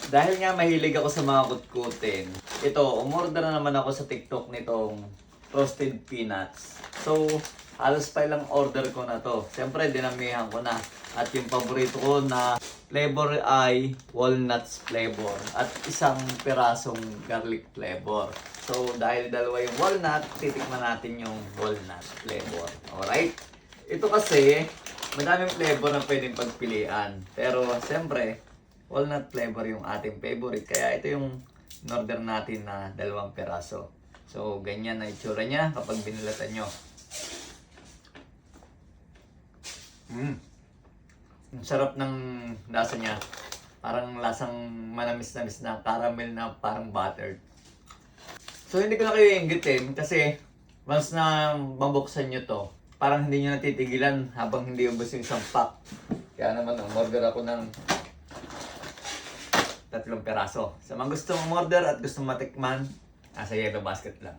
Dahil nga mahilig ako sa mga kutkutin, ito, umorder na naman ako sa TikTok nitong roasted peanuts. So, halos pa ilang order ko na to. Siyempre, dinamihan ko na. At yung paborito ko na flavor ay walnuts flavor. At isang pirasong garlic flavor. So, dahil dalawa yung walnut, titikman natin yung walnut flavor. Alright? Ito kasi, madaming flavor na pwedeng pagpilian. Pero, siyempre, walnut flavor yung ating favorite. Kaya ito yung in-order natin na 2 peraso. So, ganyan na itsura niya kapag binilatan nyo. Ang sarap ng lasa niya. Parang lasang manamis-namis na caramel na parang buttered. So, hindi ko na kayo inggitin kasi once na mabuksan nyo to, parang hindi nyo natitigilan habang hindi ubos yung isang pack. Kaya naman, umorder ako ng 3 peraso. Sa mga gustong umorder at gustong matikman, nasa Yellow Basket lang.